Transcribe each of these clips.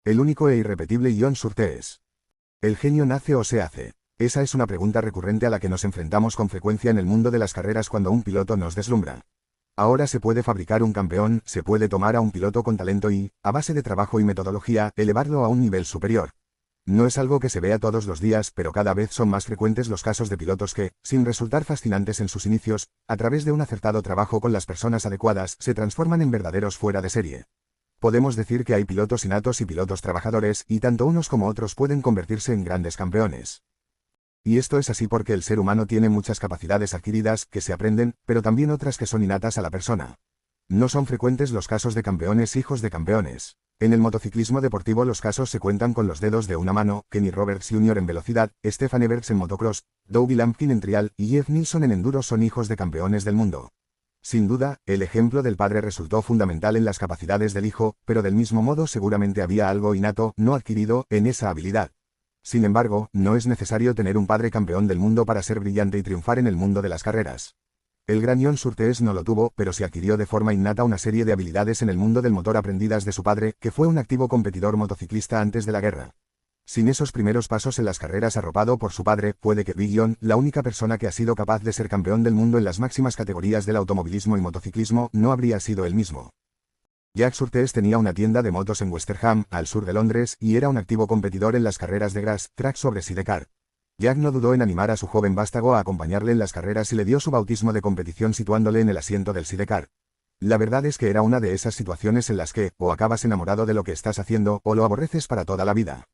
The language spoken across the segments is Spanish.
El único e irrepetible John Surtees. ¿El genio nace o se hace? Esa es una pregunta recurrente a la que nos enfrentamos con frecuencia en el mundo de las carreras cuando un piloto nos deslumbra. Ahora se puede fabricar un campeón, se puede tomar a un piloto con talento y, a base de trabajo y metodología, elevarlo a un nivel superior. No es algo que se vea todos los días, pero cada vez son más frecuentes los casos de pilotos que, sin resultar fascinantes en sus inicios, a través de un acertado trabajo con las personas adecuadas, se transforman en verdaderos fuera de serie. Podemos decir que hay pilotos innatos y pilotos trabajadores, y tanto unos como otros pueden convertirse en grandes campeones. Y esto es así porque el ser humano tiene muchas capacidades adquiridas, que se aprenden, pero también otras que son innatas a la persona. No son frecuentes los casos de campeones hijos de campeones. En el motociclismo deportivo los casos se cuentan con los dedos de una mano: Kenny Roberts Jr. en velocidad, Stefan Everts en motocross, Dougie Lampkin en trial y Jeff Nilsson en enduro son hijos de campeones del mundo. Sin duda, el ejemplo del padre resultó fundamental en las capacidades del hijo, pero del mismo modo seguramente había algo innato, no adquirido, en esa habilidad. Sin embargo, no es necesario tener un padre campeón del mundo para ser brillante y triunfar en el mundo de las carreras. El gran John Surtees no lo tuvo, pero se adquirió de forma innata una serie de habilidades en el mundo del motor aprendidas de su padre, que fue un activo competidor motociclista antes de la guerra. Sin esos primeros pasos en las carreras arropado por su padre, puede que Big John, la única persona que ha sido capaz de ser campeón del mundo en las máximas categorías del automovilismo y motociclismo, no habría sido él mismo. Jack Surtees tenía una tienda de motos en Westerham, al sur de Londres, y era un activo competidor en las carreras de Grass Track sobre Sidecar. Jack no dudó en animar a su joven vástago a acompañarle en las carreras y le dio su bautismo de competición situándole en el asiento del Sidecar. La verdad es que era una de esas situaciones en las que, o acabas enamorado de lo que estás haciendo, o lo aborreces para toda la vida.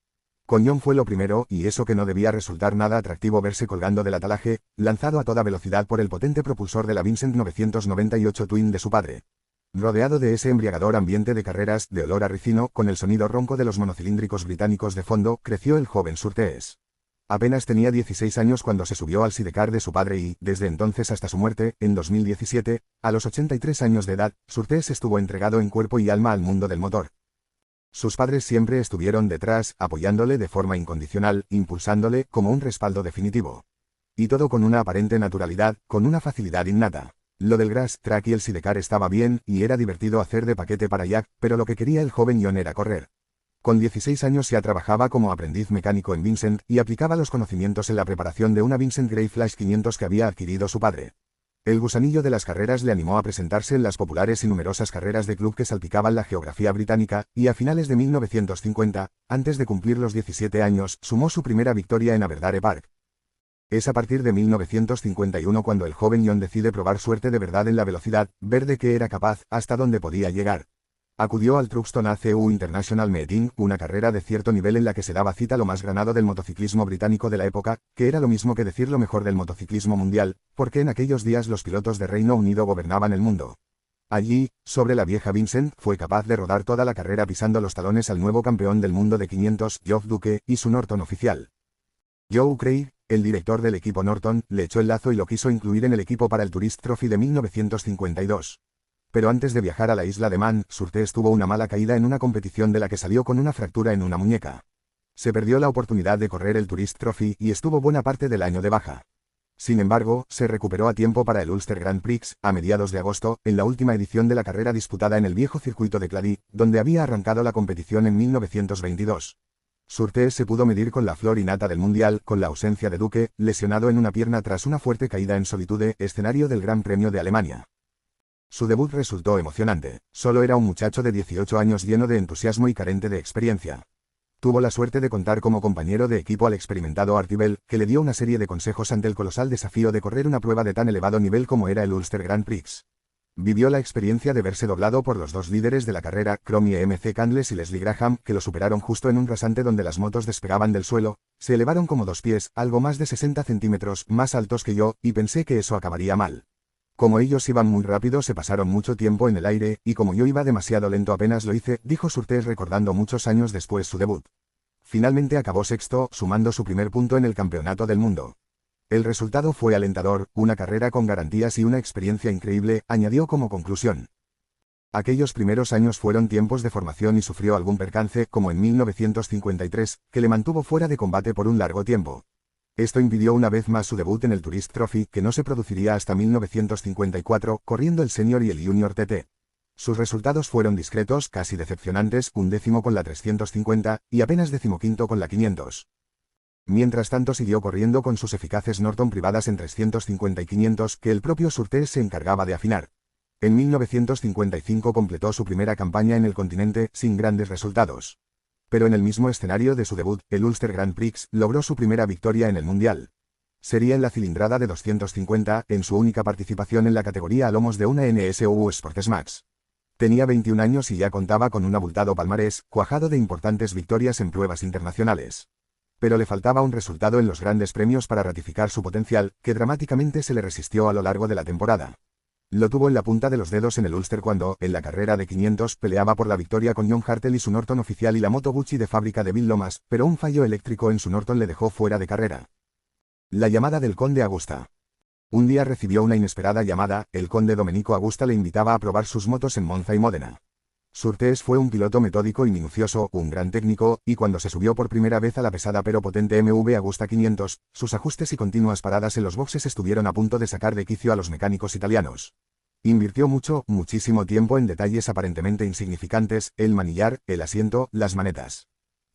Con John fue lo primero, y eso que no debía resultar nada atractivo verse colgando del atalaje, lanzado a toda velocidad por el potente propulsor de la Vincent 998 Twin de su padre. Rodeado de ese embriagador ambiente de carreras, de olor a ricino, con el sonido ronco de los monocilíndricos británicos de fondo, creció el joven Surtees. Apenas tenía 16 años cuando se subió al sidecar de su padre y, desde entonces hasta su muerte, en 2017, a los 83 años de edad, Surtees estuvo entregado en cuerpo y alma al mundo del motor. Sus padres siempre estuvieron detrás, apoyándole de forma incondicional, impulsándole, como un respaldo definitivo. Y todo con una aparente naturalidad, con una facilidad innata. Lo del Grass Track y el Sidecar estaba bien, y era divertido hacer de paquete para Jack, pero lo que quería el joven John era correr. Con 16 años ya trabajaba como aprendiz mecánico en Vincent, y aplicaba los conocimientos en la preparación de una Vincent Grey Flash 500 que había adquirido su padre. El gusanillo de las carreras le animó a presentarse en las populares y numerosas carreras de club que salpicaban la geografía británica, y a finales de 1950, antes de cumplir los 17 años, sumó su primera victoria en Aberdare Park. Es a partir de 1951 cuando el joven John decide probar suerte de verdad en la velocidad, ver de qué era capaz, hasta dónde podía llegar. Acudió al Truxton ACU International Meeting, una carrera de cierto nivel en la que se daba cita lo más granado del motociclismo británico de la época, que era lo mismo que decir lo mejor del motociclismo mundial, porque en aquellos días los pilotos de Reino Unido gobernaban el mundo. Allí, sobre la vieja Vincent, fue capaz de rodar toda la carrera pisando los talones al nuevo campeón del mundo de 500, Geoff Duke, y su Norton oficial. Joe Craig, el director del equipo Norton, le echó el lazo y lo quiso incluir en el equipo para el Tourist Trophy de 1952. Pero antes de viajar a la isla de Man, Surtees tuvo una mala caída en una competición de la que salió con una fractura en una muñeca. Se perdió la oportunidad de correr el Tourist Trophy y estuvo buena parte del año de baja. Sin embargo, se recuperó a tiempo para el Ulster Grand Prix, a mediados de agosto, en la última edición de la carrera disputada en el viejo circuito de Clady, donde había arrancado la competición en 1922. Surtees se pudo medir con la flor innata del mundial, con la ausencia de Duque, lesionado en una pierna tras una fuerte caída en Solitude, escenario del Gran Premio de Alemania. Su debut resultó emocionante. Solo era un muchacho de 18 años lleno de entusiasmo y carente de experiencia. Tuvo la suerte de contar como compañero de equipo al experimentado Artie Bell, que le dio una serie de consejos ante el colosal desafío de correr una prueba de tan elevado nivel como era el Ulster Grand Prix. Vivió la experiencia de verse doblado por los dos líderes de la carrera, Cromie MC Candles y Leslie Graham, que lo superaron justo en un rasante donde las motos despegaban del suelo, se elevaron como 2 pies, algo más de 60 centímetros, más altos que yo, y pensé que eso acabaría mal. Como ellos iban muy rápido se pasaron mucho tiempo en el aire, y como yo iba demasiado lento apenas lo hice, dijo Surtees recordando muchos años después su debut. Finalmente acabó sexto, sumando su primer punto en el campeonato del mundo. El resultado fue alentador, una carrera con garantías y una experiencia increíble, añadió como conclusión. Aquellos primeros años fueron tiempos de formación y sufrió algún percance, como en 1953, que le mantuvo fuera de combate por un largo tiempo. Esto impidió una vez más su debut en el Tourist Trophy, que no se produciría hasta 1954, corriendo el Senior y el Junior TT. Sus resultados fueron discretos, casi decepcionantes, un décimo con la 350, y apenas decimoquinto con la 500. Mientras tanto siguió corriendo con sus eficaces Norton privadas en 350 y 500 que el propio Surtees se encargaba de afinar. En 1955 completó su primera campaña en el continente, sin grandes resultados. Pero en el mismo escenario de su debut, el Ulster Grand Prix, logró su primera victoria en el Mundial. Sería en la cilindrada de 250, en su única participación en la categoría a lomos de una NSU Sportsmax. Tenía 21 años y ya contaba con un abultado palmarés, cuajado de importantes victorias en pruebas internacionales. Pero le faltaba un resultado en los grandes premios para ratificar su potencial, que dramáticamente se le resistió a lo largo de la temporada. Lo tuvo en la punta de los dedos en el Ulster cuando, en la carrera de 500, peleaba por la victoria con John Hartel y su Norton oficial y la Moto Gucci de fábrica de Bill Lomas, pero un fallo eléctrico en su Norton le dejó fuera de carrera. La llamada del conde Agusta. Un día recibió una inesperada llamada, el conde Domenico Agusta le invitaba a probar sus motos en Monza y Módena. Surtees fue un piloto metódico y minucioso, un gran técnico, y cuando se subió por primera vez a la pesada pero potente MV Agusta 500, sus ajustes y continuas paradas en los boxes estuvieron a punto de sacar de quicio a los mecánicos italianos. Invirtió muchísimo tiempo en detalles aparentemente insignificantes, el manillar, el asiento, las manetas.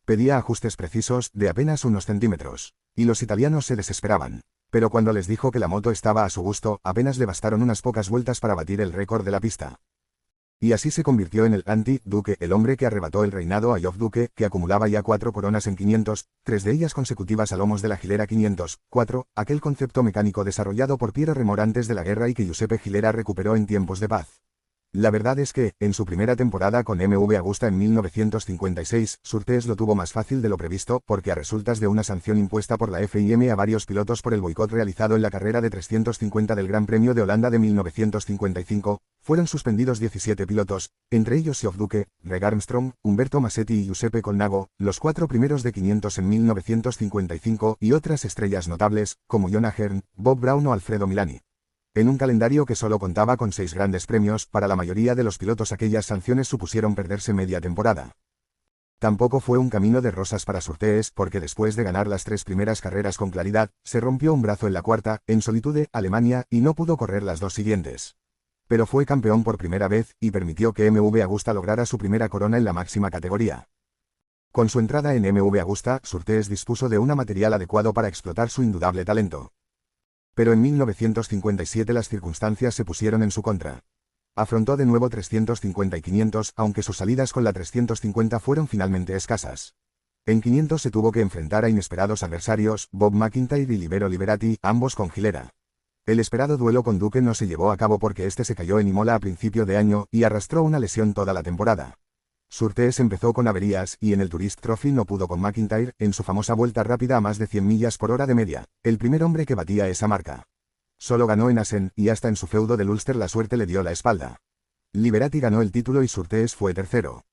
Pedía ajustes precisos, de apenas unos centímetros. Y los italianos se desesperaban. Pero cuando les dijo que la moto estaba a su gusto, apenas le bastaron unas pocas vueltas para batir el récord de la pista. Y así se convirtió en el anti-Duque, el hombre que arrebató el reinado a Geoff Duque, que acumulaba ya 4 coronas en 500, 3 de ellas consecutivas a lomos de la Gilera 504, aquel concepto mecánico desarrollado por Piero Remor antes de la guerra y que Giuseppe Gilera recuperó en tiempos de paz. La verdad es que, en su primera temporada con MV Agusta en 1956, Surtees lo tuvo más fácil de lo previsto, porque a resultas de una sanción impuesta por la FIM a varios pilotos por el boicot realizado en la carrera de 350 del Gran Premio de Holanda de 1955, fueron suspendidos 17 pilotos, entre ellos Geoff Duque, Greg Armstrong, Umberto Massetti y Giuseppe Colnago, los 4 primeros de 500 en 1955 y otras estrellas notables, como John Ahern, Bob Brown o Alfredo Milani. En un calendario que solo contaba con 6 grandes premios, para la mayoría de los pilotos aquellas sanciones supusieron perderse media temporada. Tampoco fue un camino de rosas para Surtees, porque después de ganar las 3 primeras carreras con claridad, se rompió un brazo en la cuarta, en Solitude, Alemania, y no pudo correr las 2 siguientes. Pero fue campeón por primera vez, y permitió que MV Agusta lograra su primera corona en la máxima categoría. Con su entrada en MV Agusta, Surtees dispuso de un material adecuado para explotar su indudable talento. Pero en 1957 las circunstancias se pusieron en su contra. Afrontó de nuevo 350 y 500, aunque sus salidas con la 350 fueron finalmente escasas. En 500 se tuvo que enfrentar a inesperados adversarios, Bob McIntyre y Libero Liberati, ambos con Gilera. El esperado duelo con Duque no se llevó a cabo porque este se cayó en Imola a principio de año y arrastró una lesión toda la temporada. Surtees empezó con averías y en el Tourist Trophy no pudo con McIntyre, en su famosa vuelta rápida a más de 100 millas por hora de media, el primer hombre que batía esa marca. Solo ganó en Assen, y hasta en su feudo del Ulster la suerte le dio la espalda. Liberati ganó el título y Surtees fue tercero.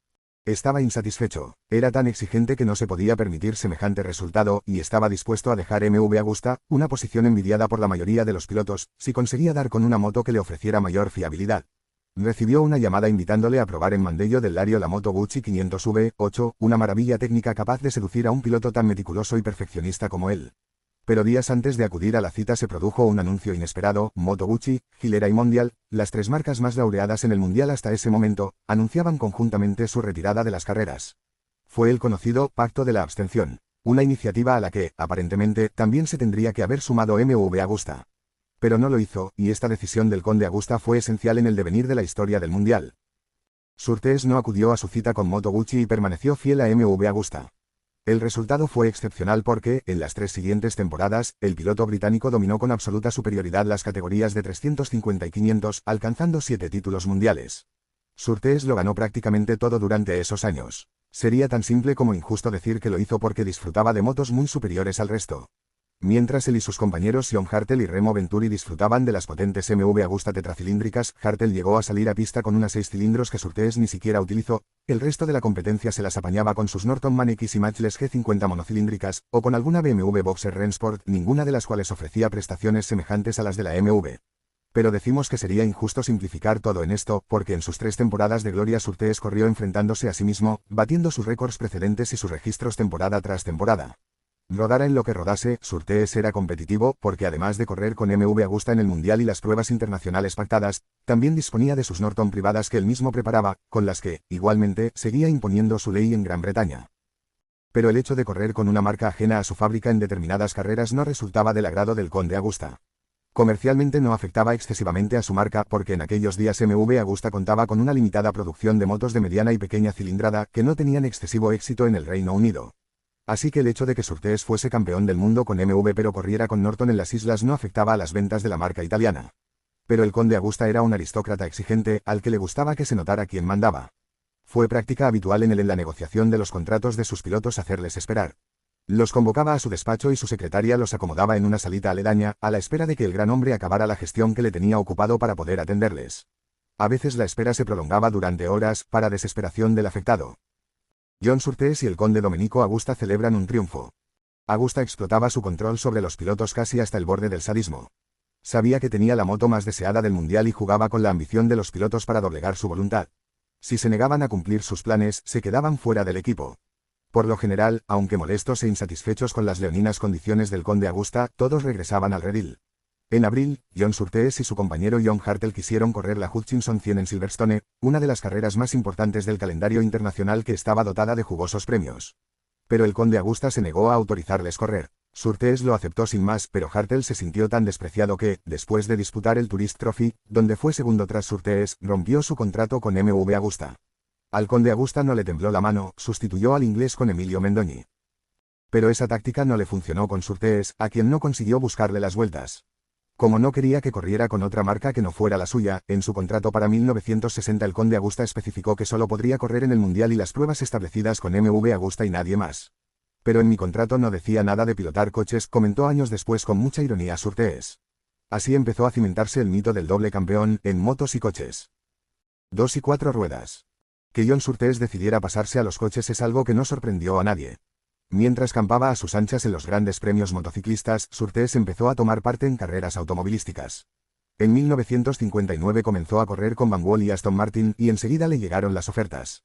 Estaba insatisfecho, era tan exigente que no se podía permitir semejante resultado y estaba dispuesto a dejar MV Agusta, una posición envidiada por la mayoría de los pilotos, si conseguía dar con una moto que le ofreciera mayor fiabilidad. Recibió una llamada invitándole a probar en Mandello del Lario la moto Gucci 500 V8, una maravilla técnica capaz de seducir a un piloto tan meticuloso y perfeccionista como él. Pero días antes de acudir a la cita se produjo un anuncio inesperado, Moto Gucci, Gilera y Mondial, las 3 marcas más laureadas en el Mundial hasta ese momento, anunciaban conjuntamente su retirada de las carreras. Fue el conocido Pacto de la Abstención, una iniciativa a la que, aparentemente, también se tendría que haber sumado MV Agusta. Pero no lo hizo, y esta decisión del conde Agusta fue esencial en el devenir de la historia del Mundial. Surtees no acudió a su cita con Moto Gucci y permaneció fiel a MV Agusta. El resultado fue excepcional porque, en las 3 siguientes temporadas, el piloto británico dominó con absoluta superioridad las categorías de 350 y 500, alcanzando 7 títulos mundiales. Surtees lo ganó prácticamente todo durante esos años. Sería tan simple como injusto decir que lo hizo porque disfrutaba de motos muy superiores al resto. Mientras él y sus compañeros John Hartel y Remo Venturi disfrutaban de las potentes MV Agusta tetracilíndricas, Hartel llegó a salir a pista con unas 6 cilindros que Surtees ni siquiera utilizó, el resto de la competencia se las apañaba con sus Norton Man X y Matchless G50 monocilíndricas, o con alguna BMW Boxer Rennsport, ninguna de las cuales ofrecía prestaciones semejantes a las de la MV. Pero decimos que sería injusto simplificar todo en esto, porque en sus 3 temporadas de gloria Surtees corrió enfrentándose a sí mismo, batiendo sus récords precedentes y sus registros temporada tras temporada. Rodara en lo que rodase, Surtees era competitivo porque además de correr con MV Agusta en el Mundial y las pruebas internacionales pactadas, también disponía de sus Norton privadas que él mismo preparaba, con las que, igualmente, seguía imponiendo su ley en Gran Bretaña. Pero el hecho de correr con una marca ajena a su fábrica en determinadas carreras no resultaba del agrado del conde Agusta. Comercialmente no afectaba excesivamente a su marca porque en aquellos días MV Agusta contaba con una limitada producción de motos de mediana y pequeña cilindrada que no tenían excesivo éxito en el Reino Unido. Así que el hecho de que Surtees fuese campeón del mundo con MV pero corriera con Norton en las islas no afectaba a las ventas de la marca italiana. Pero el conde Agusta era un aristócrata exigente al que le gustaba que se notara quién mandaba. Fue práctica habitual en la negociación de los contratos de sus pilotos hacerles esperar. Los convocaba a su despacho y su secretaria los acomodaba en una salita aledaña, a la espera de que el gran hombre acabara la gestión que le tenía ocupado para poder atenderles. A veces la espera se prolongaba durante horas, para desesperación del afectado. John Surtees y el conde Domenico Agusta celebran un triunfo. Agusta explotaba su control sobre los pilotos casi hasta el borde del sadismo. Sabía que tenía la moto más deseada del mundial y jugaba con la ambición de los pilotos para doblegar su voluntad. Si se negaban a cumplir sus planes, se quedaban fuera del equipo. Por lo general, aunque molestos e insatisfechos con las leoninas condiciones del conde Agusta, todos regresaban al redil. En abril, John Surtees y su compañero John Hartel quisieron correr la Hutchinson 100 en Silverstone, una de las carreras más importantes del calendario internacional que estaba dotada de jugosos premios. Pero el conde Agusta se negó a autorizarles correr. Surtees lo aceptó sin más, pero Hartel se sintió tan despreciado que, después de disputar el Tourist Trophy, donde fue segundo tras Surtees, rompió su contrato con MV Agusta. Al conde Agusta no le tembló la mano, sustituyó al inglés con Emilio Mendogni. Pero esa táctica no le funcionó con Surtees, a quien no consiguió buscarle las vueltas. Como no quería que corriera con otra marca que no fuera la suya, en su contrato para 1960 el conde Agusta especificó que solo podría correr en el Mundial y las pruebas establecidas con MV Agusta y nadie más. Pero en mi contrato no decía nada de pilotar coches, comentó años después con mucha ironía Surtees. Así empezó a cimentarse el mito del doble campeón, en motos y coches. 2 y 4 ruedas. Que John Surtees decidiera pasarse a los coches es algo que no sorprendió a nadie. Mientras campaba a sus anchas en los grandes premios motociclistas, Surtees empezó a tomar parte en carreras automovilísticas. En 1959 comenzó a correr con Van Wall y Aston Martin y enseguida le llegaron las ofertas.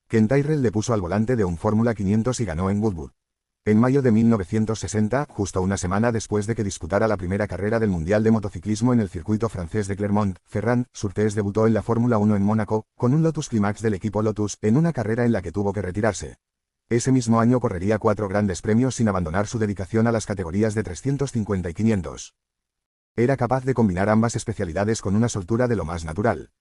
Ken Tyrrell le puso al volante de un Fórmula 500 y ganó en Goodwood. En mayo de 1960, justo una semana después de que disputara la primera carrera del Mundial de Motociclismo en el circuito francés de Clermont-Ferrand, Surtees debutó en la Fórmula 1 en Mónaco, con un Lotus Climax del equipo Lotus, en una carrera en la que tuvo que retirarse. Ese mismo año correría 4 grandes premios sin abandonar su dedicación a las categorías de 350 y 500. Era capaz de combinar ambas especialidades con una soltura de lo más natural.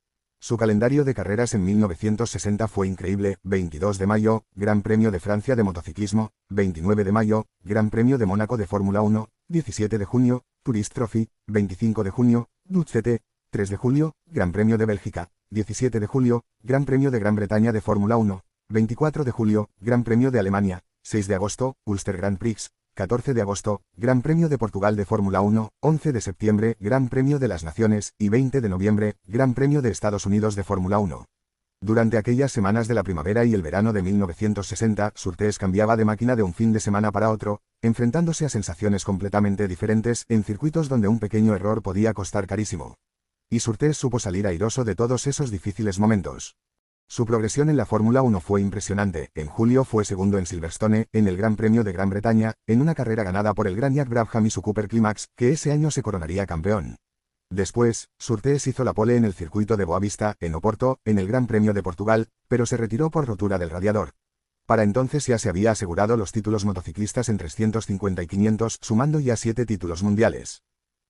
Su calendario de carreras en 1960 fue increíble: 22 de mayo, Gran Premio de Francia de Motociclismo, 29 de mayo, Gran Premio de Mónaco de Fórmula 1, 17 de junio, Tourist Trophy, 25 de junio, Dutch CT, 3 de julio, Gran Premio de Bélgica, 17 de julio, Gran Premio de Gran Bretaña de Fórmula 1, 24 de julio, Gran Premio de Alemania, 6 de agosto, Ulster Grand Prix, 14 de agosto, Gran Premio de Portugal de Fórmula 1, 11 de septiembre, Gran Premio de las Naciones, y 20 de noviembre, Gran Premio de Estados Unidos de Fórmula 1. Durante aquellas semanas de la primavera y el verano de 1960, Surtees cambiaba de máquina de un fin de semana para otro, enfrentándose a sensaciones completamente diferentes en circuitos donde un pequeño error podía costar carísimo. Y Surtees supo salir airoso de todos esos difíciles momentos. Su progresión en la Fórmula 1 fue impresionante. En julio fue segundo en Silverstone, en el Gran Premio de Gran Bretaña, en una carrera ganada por el gran Jack Brabham y su Cooper Climax, que ese año se coronaría campeón. Después, Surtees hizo la pole en el circuito de Boavista, en Oporto, en el Gran Premio de Portugal, pero se retiró por rotura del radiador. Para entonces ya se había asegurado los títulos motociclistas en 350 y 500, sumando ya 7 títulos mundiales.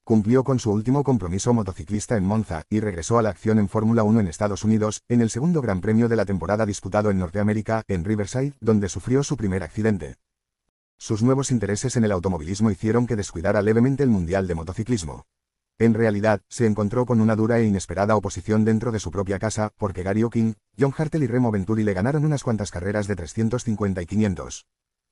Cumplió con su último compromiso motociclista en Monza, y regresó a la acción en Fórmula 1 en Estados Unidos, en el segundo Gran Premio de la temporada disputado en Norteamérica, en Riverside, donde sufrió su primer accidente. Sus nuevos intereses en el automovilismo hicieron que descuidara levemente el Mundial de Motociclismo. En realidad, se encontró con una dura e inesperada oposición dentro de su propia casa, porque Gary O'King, John Hartel y Remo Venturi le ganaron unas cuantas carreras de 350 y 500.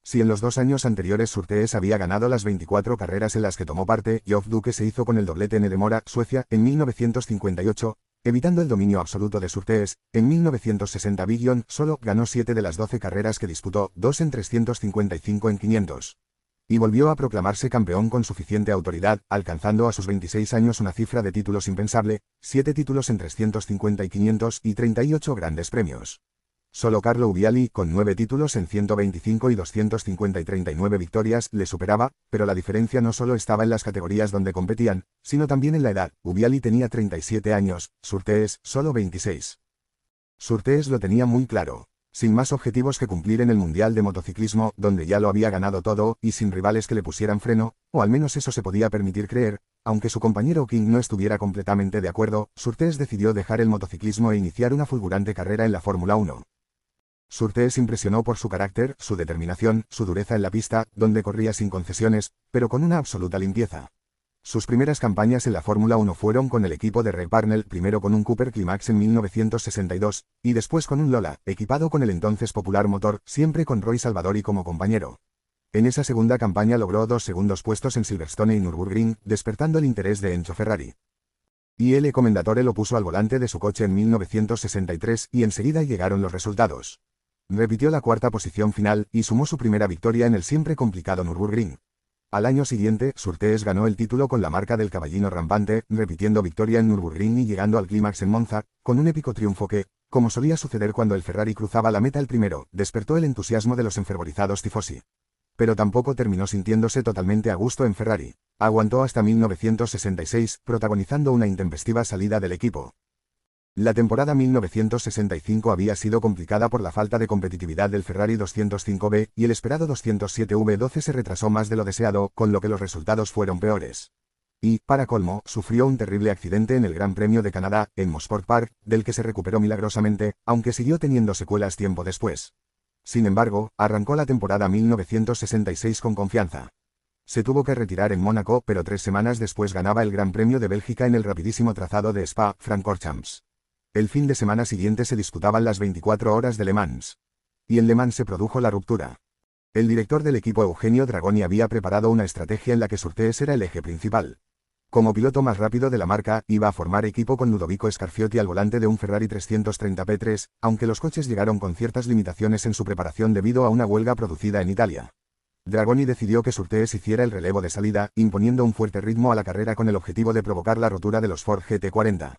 Si en los 2 años anteriores Surtees había ganado las 24 carreras en las que tomó parte, Geoff Duke se hizo con el doblete en Hedemora, Suecia, en 1958, evitando el dominio absoluto de Surtees. En 1960 Biggin solo ganó 7 de las 12 carreras que disputó, 2 en 355 en 500. Y volvió a proclamarse campeón con suficiente autoridad, alcanzando a sus 26 años una cifra de títulos impensable: 7 títulos en 350 y 500 y 38 grandes premios. Solo Carlo Ubiali, con 9 títulos en 125 y 250 y 39 victorias, le superaba, pero la diferencia no solo estaba en las categorías donde competían, sino también en la edad. Ubiali tenía 37 años, Surtees, solo 26. Surtees lo tenía muy claro. Sin más objetivos que cumplir en el Mundial de Motociclismo, donde ya lo había ganado todo, y sin rivales que le pusieran freno, o al menos eso se podía permitir creer, aunque su compañero King no estuviera completamente de acuerdo, Surtees decidió dejar el motociclismo e iniciar una fulgurante carrera en la Fórmula 1. Surtees impresionó por su carácter, su determinación, su dureza en la pista, donde corría sin concesiones, pero con una absoluta limpieza. Sus primeras campañas en la Fórmula 1 fueron con el equipo de Ray Parnell, primero con un Cooper Climax en 1962, y después con un Lola, equipado con el entonces popular motor, siempre con Roy Salvadori como compañero. En esa segunda campaña logró 2 segundos puestos en Silverstone y Nürburgring, despertando el interés de Enzo Ferrari. Y el Commendatore lo puso al volante de su coche en 1963 y enseguida llegaron los resultados. Repitió la cuarta posición final y sumó su primera victoria en el siempre complicado Nürburgring. Al año siguiente, Surtees ganó el título con la marca del caballino rampante, repitiendo victoria en Nürburgring y llegando al clímax en Monza, con un épico triunfo que, como solía suceder cuando el Ferrari cruzaba la meta el primero, despertó el entusiasmo de los enfervorizados tifosi. Pero tampoco terminó sintiéndose totalmente a gusto en Ferrari. Aguantó hasta 1966, protagonizando una intempestiva salida del equipo. La temporada 1965 había sido complicada por la falta de competitividad del Ferrari 205B, y el esperado 207V12 se retrasó más de lo deseado, con lo que los resultados fueron peores. Y, para colmo, sufrió un terrible accidente en el Gran Premio de Canadá, en Mosport Park, del que se recuperó milagrosamente, aunque siguió teniendo secuelas tiempo después. Sin embargo, arrancó la temporada 1966 con confianza. Se tuvo que retirar en Mónaco, pero 3 semanas después ganaba el Gran Premio de Bélgica en el rapidísimo trazado de Spa-Francorchamps. El fin de semana siguiente se disputaban las 24 horas de Le Mans. Y en Le Mans se produjo la ruptura. El director del equipo Eugenio Dragoni había preparado una estrategia en la que Surtees era el eje principal. Como piloto más rápido de la marca, iba a formar equipo con Ludovico Scarfiotti al volante de un Ferrari 330 P3, aunque los coches llegaron con ciertas limitaciones en su preparación debido a una huelga producida en Italia. Dragoni decidió que Surtees hiciera el relevo de salida, imponiendo un fuerte ritmo a la carrera con el objetivo de provocar la rotura de los Ford GT40.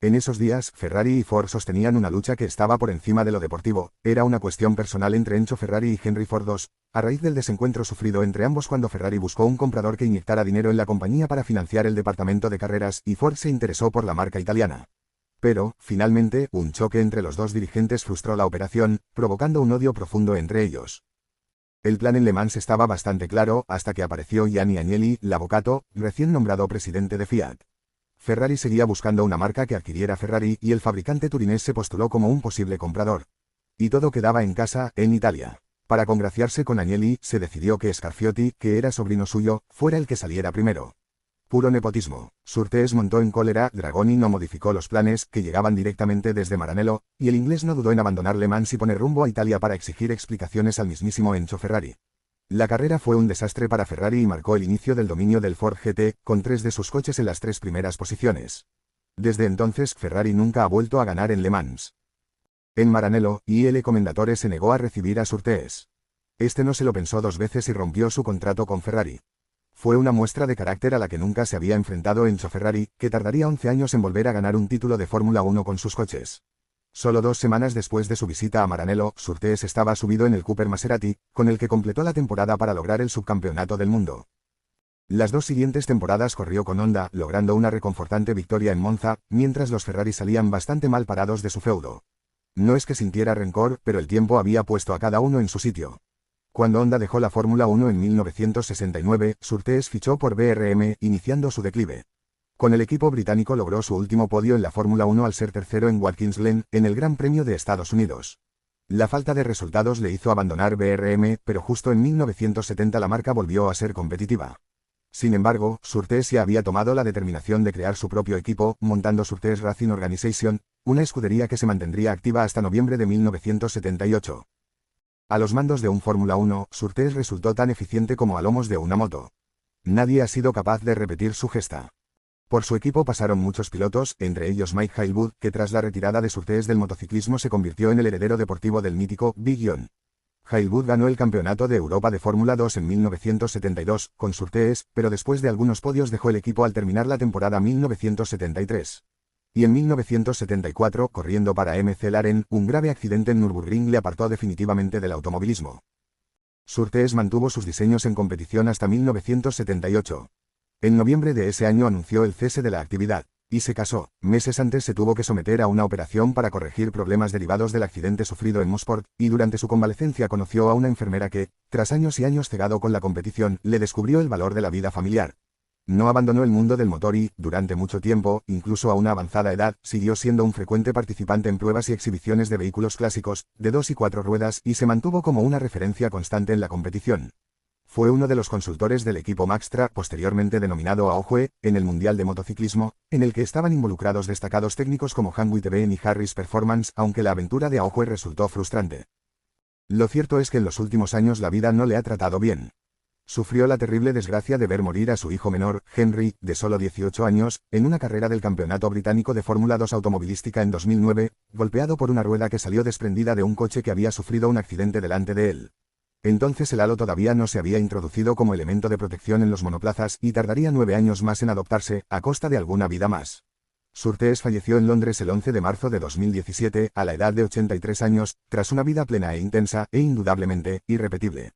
En esos días, Ferrari y Ford sostenían una lucha que estaba por encima de lo deportivo. Era una cuestión personal entre Enzo Ferrari y Henry Ford II, a raíz del desencuentro sufrido entre ambos cuando Ferrari buscó un comprador que inyectara dinero en la compañía para financiar el departamento de carreras y Ford se interesó por la marca italiana. Pero, finalmente, un choque entre los dos dirigentes frustró la operación, provocando un odio profundo entre ellos. El plan en Le Mans estaba bastante claro, hasta que apareció Gianni Agnelli, l'Avvocato, recién nombrado presidente de Fiat. Ferrari seguía buscando una marca que adquiriera Ferrari y el fabricante turinés se postuló como un posible comprador. Y todo quedaba en casa, en Italia. Para congraciarse con Agnelli, se decidió que Scarfiotti, que era sobrino suyo, fuera el que saliera primero. Puro nepotismo. Surtees montó en cólera, Dragoni no modificó los planes, que llegaban directamente desde Maranello, y el inglés no dudó en abandonar Le Mans y poner rumbo a Italia para exigir explicaciones al mismísimo Enzo Ferrari. La carrera fue un desastre para Ferrari y marcó el inicio del dominio del Ford GT, con 3 de sus coches en las 3 primeras posiciones. Desde entonces, Ferrari nunca ha vuelto a ganar en Le Mans. En Maranello, il Commendatore se negó a recibir a Surtees. Este no se lo pensó 2 veces y rompió su contrato con Ferrari. Fue una muestra de carácter a la que nunca se había enfrentado Enzo Ferrari, que tardaría 11 años en volver a ganar un título de Fórmula 1 con sus coches. Solo 2 semanas después de su visita a Maranello, Surtees estaba subido en el Cooper Maserati, con el que completó la temporada para lograr el subcampeonato del mundo. Las 2 siguientes temporadas corrió con Honda, logrando una reconfortante victoria en Monza, mientras los Ferrari salían bastante mal parados de su feudo. No es que sintiera rencor, pero el tiempo había puesto a cada uno en su sitio. Cuando Honda dejó la Fórmula 1 en 1969, Surtees fichó por BRM, iniciando su declive. Con el equipo británico logró su último podio en la Fórmula 1 al ser tercero en Watkins Glen, en el Gran Premio de Estados Unidos. La falta de resultados le hizo abandonar BRM, pero justo en 1970 la marca volvió a ser competitiva. Sin embargo, Surtees ya había tomado la determinación de crear su propio equipo, montando Surtees Racing Organization, una escudería que se mantendría activa hasta noviembre de 1978. A los mandos de un Fórmula 1, Surtees resultó tan eficiente como a lomos de una moto. Nadie ha sido capaz de repetir su gesta. Por su equipo pasaron muchos pilotos, entre ellos Mike Hailwood, que tras la retirada de Surtees del motociclismo se convirtió en el heredero deportivo del mítico Big John. Hailwood ganó el Campeonato de Europa de Fórmula 2 en 1972, con Surtees, pero después de algunos podios dejó el equipo al terminar la temporada 1973. Y en 1974, corriendo para McLaren, un grave accidente en Nürburgring le apartó definitivamente del automovilismo. Surtees mantuvo sus diseños en competición hasta 1978. En noviembre de ese año anunció el cese de la actividad, y se casó. Meses antes se tuvo que someter a una operación para corregir problemas derivados del accidente sufrido en Mosport, y durante su convalecencia conoció a una enfermera que, tras años y años cegado con la competición, le descubrió el valor de la vida familiar. No abandonó el mundo del motor y, durante mucho tiempo, incluso a una avanzada edad, siguió siendo un frecuente participante en pruebas y exhibiciones de vehículos clásicos, de 2 y 4 ruedas, y se mantuvo como una referencia constante en la competición. Fue uno de los consultores del equipo Maxtra, posteriormente denominado AOHUE, en el Mundial de Motociclismo, en el que estaban involucrados destacados técnicos como Han Whiteben y Harris Performance, aunque la aventura de AOHUE resultó frustrante. Lo cierto es que en los últimos años la vida no le ha tratado bien. Sufrió la terrible desgracia de ver morir a su hijo menor, Henry, de solo 18 años, en una carrera del Campeonato Británico de Fórmula 2 automovilística en 2009, golpeado por una rueda que salió desprendida de un coche que había sufrido un accidente delante de él. Entonces el halo todavía no se había introducido como elemento de protección en los monoplazas y tardaría 9 años más en adoptarse, a costa de alguna vida más. Surtees falleció en Londres el 11 de marzo de 2017, a la edad de 83 años, tras una vida plena e intensa, e indudablemente, irrepetible.